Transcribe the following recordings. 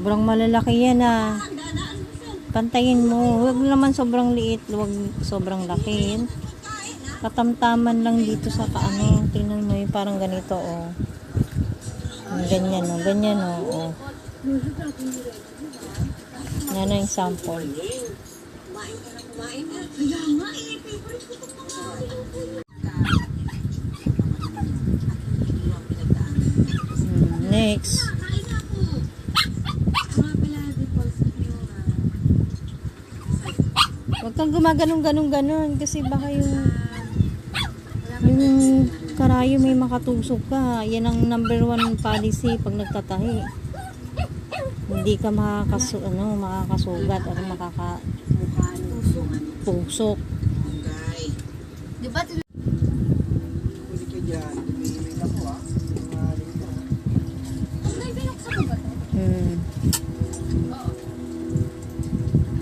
Sobrang malalaki yan ah. Pantayin mo. Huwag naman sobrang liit. Huwag sobrang laki. Katamtaman lang dito sa kaano. Tingnan mo yung parang ganito oh. Ganyan oh. Ganyan oh. Yan na yung sample. Next. Huwag kang gumaganong-ganon kasi baka yung karayo may makatusok ka. Yan ang number 1 policy pag nagtatahi. Hindi ka makakasugat at makakatusok. Diba?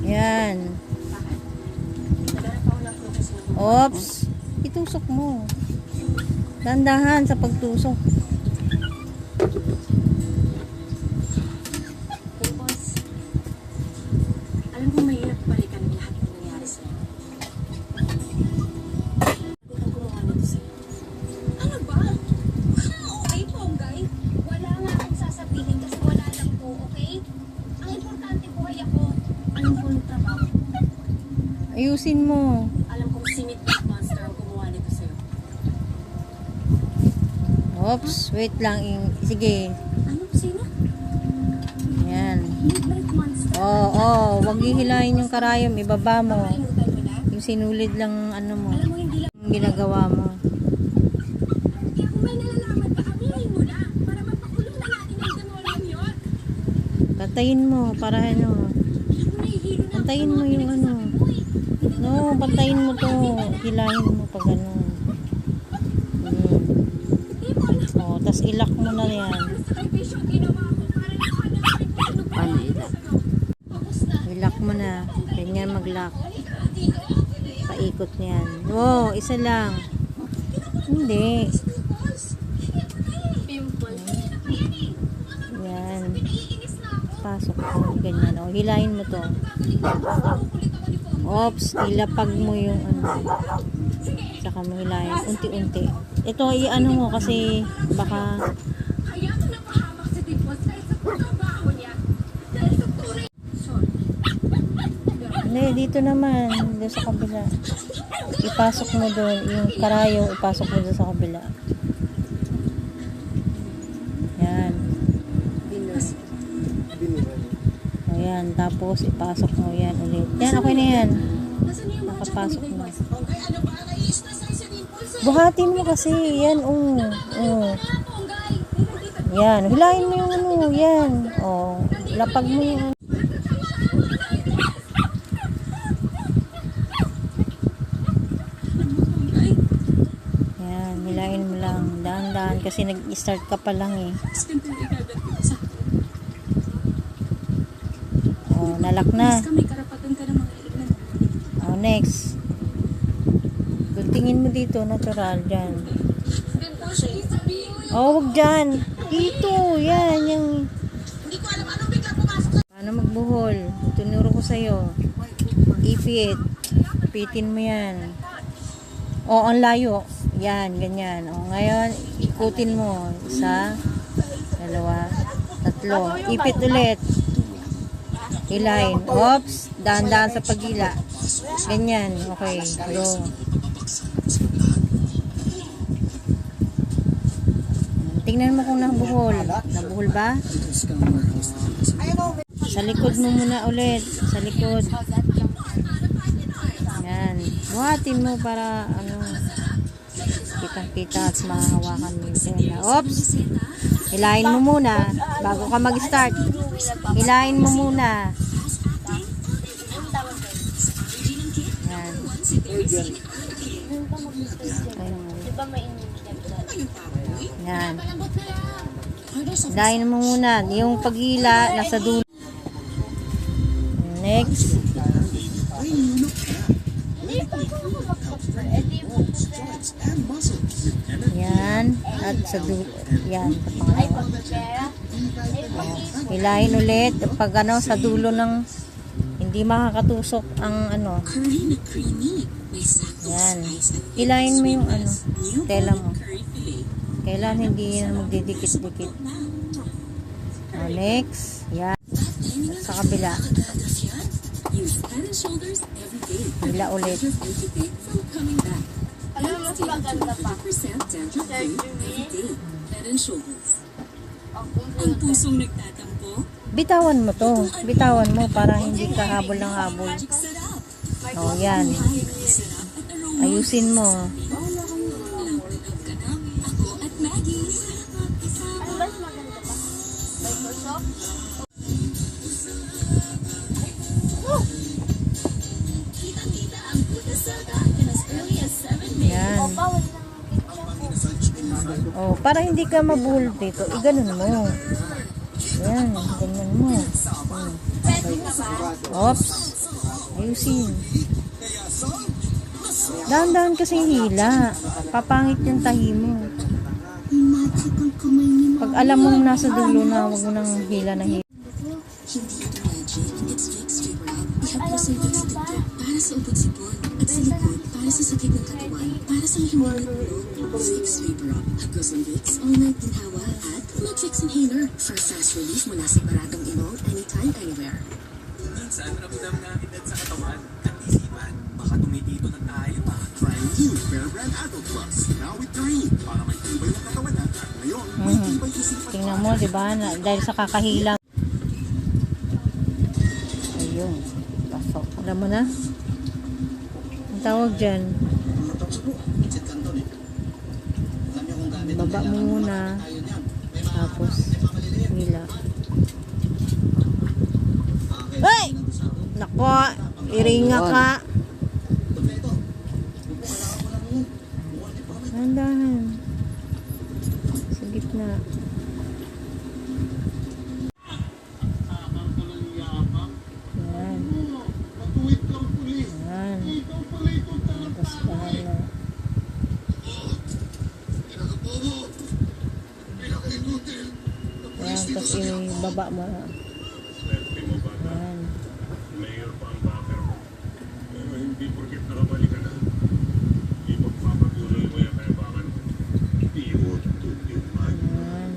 Yan. Oops. Itusok mo. Dandahan sa pagtusok. Boss, alam mo mahirap balikan ang lahat ng nangyari sa'yo. Ano ba? Okay po, guys. Wala nga akong sasabihin kasi wala lang po, okay? Ang importante buhay ako. Alam ko ng trabaho. Ayusin mo. Alam kong si Midnight Monster ang gumawa nito sa'yo. Oops. Wait lang. Sige. Ano? Sino? Yan. Midnight Monster? Oo. Huwag hihilahin yung karayom. Ibaba mo. Nakalimutan mo na? Yung sinulid lang ano mo. Alam mo hindi lang. Yung ginagawa mo. Kung may nalalaman ka, aminin mo na. Para mapakulong na natin ang demonyo yun. Patayin mo. Para ano. Pantayin mo yung ano. No, pantayin mo to. Hilahin mo pag ano. O, tas ilak mo na yan. Paano ilak? Ilak mo na. Ganyan mag-lock. Paikot niyan. Wow, isa lang. Hindi. Yan. Pasok mo. Ganyan. O, hilahin mo to. Oops, ilapag mo yung ano. Saka mo hilahin. Unti-unti. Ito, i-ano mo kasi baka hindi, dito naman. Doon sa kabila. Ipasok mo doon. Yung karayo, ipasok mo doon sa kabila. Yan. Ayan, tapos ipasok mo yan ulit. Yan, okay na yan. Nakapasok mo. Buhatin mo kasi. Yan, Yan, hilahin mo yung ano. Yan. Lapag mo yung ano. Yan, hilahin mo lang. Dahan-dahan kasi nag-start ka pa lang eh. Nalak na. Next. Tingin mo dito, natural dyan. Huwag dyan. Dito, yan, yung paano magbuhol. Tunuro ko sa'yo. Ipit. Ipitin mo yan. Ang layo. Yan, ganyan. Ngayon, ikutin mo. 1, 2, 3. Ipit ulit. Hilahin. Oops. Dahan-dahan sa pagila. Ganyan. Okay. Go. Tingnan mo kung nabuhol. Nabuhol ba? Sa likod mo muna ulit. Sa likod. Yan. Buhatin mo para kitang-kita at mahahawakan mo yung tela. Oops! Hilahin mo muna bago ka mag-start. Hilahin mo muna. Yan. Yan. Hilahin mo muna. Yung paghila nasa dulo. Next. Yan. yan. At sa dulo. Yan. Sa pangalawa. Hilahin ulit. Pag ano, sa dulo ng hindi makakatusok ang ano. Yan. Hilahin mo yung ano, tela mo. Kailan hindi yan magdidikit-dikit. Next. Yan. At sa kabila. Hila ulit. Alam mo, mas maganda pa. Ang pusong nagtatampo, Bitawan mo to. Bitawan mo para hindi ka habol ng habol. O, yan. Ayusin mo. ako at Maggie. Ano mas maganda pa? May tusok? Yan. O, bawal lang. O, para hindi ka mabuhol dito, iganon mo. Yan, ganyan mo. Pwede na ba? Oops. Ayusin. Dahan-dahan kasi hila. Papangit yung tahi mo. Pag alam mong nasa dulo na, huwag mo nang hila na hila. Hindi ito magic, it's Vicks Vapor Up. Para sa upod sipon at sa likod, para sa sakit ng katawan, para sa himulat ulo. Vicks Vapor Up. Haplos ng Vicks, all night ginhawa at mag-Vicks Inhaler for fast relief mula sa baratong ilong anytime, anywhere. Minsan, ramdam na edad sa katawan at isipan. Baka tumitito na tayo. Try new Bear Brand Adult Plus. Now with green. Para may tibay ng katawan at ngayon, may tibay isipan. Tingnan mo, di ba? Dahil sa kakahila. Ayun. Pasok. Alam mo na? Ang tawag dyan. Baba mo muna. Tapos, hila. Ay! Nako! Iringa ka. Dahan-dahan. Sa gitna. Yan. Yan. Tapos bahala. Yan. Tapos ibaba mo. Yan. Mayor pa ang backer mo. Pero hindi porket nakabalik ka na. Hindi magpapatuloy mo yung kayabangan mo. Hindi mo tutulong man. Yan.